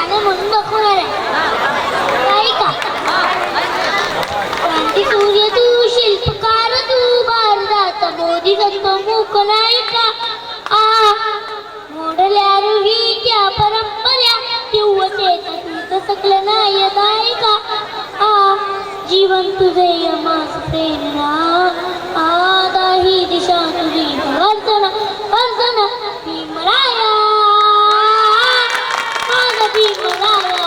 गाणं म्हणून दाखवणार आहे का? क्रांती सूर्य तू, शिल्पकार तू, भारतात बोधिसत्व मूक नाही का? मोडल्या रुही त्या परंपऱ्या, तीव्रतेत तूच सकल नाही का? जीवन तुझे यमास प्रेरणा, दाही दिशा तुझी वर्तना वर्तना. भीमराया माझा भीमराया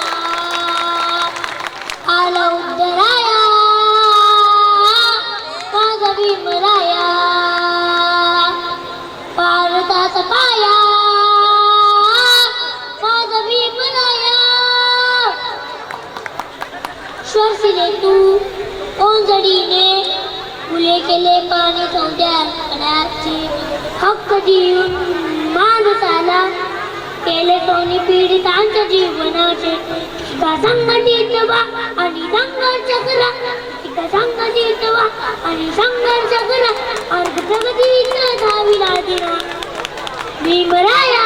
आला उद्धराया, माझा भीमराया भारताचा पाया, माझा भीमराया. श्वासिले तू ओंजडीने, फुले केले पाणी सौंदर्याचे, हक्क देऊन माणसाला केले सोनी पीडितांच्या जीवनाचे. शिका संघटित व्हा आणि संघर्ष करा, शिका संघटित व्हा आणि संघर्ष करा, अर्ध प्रगतीचा धावीला दिना. भीमराया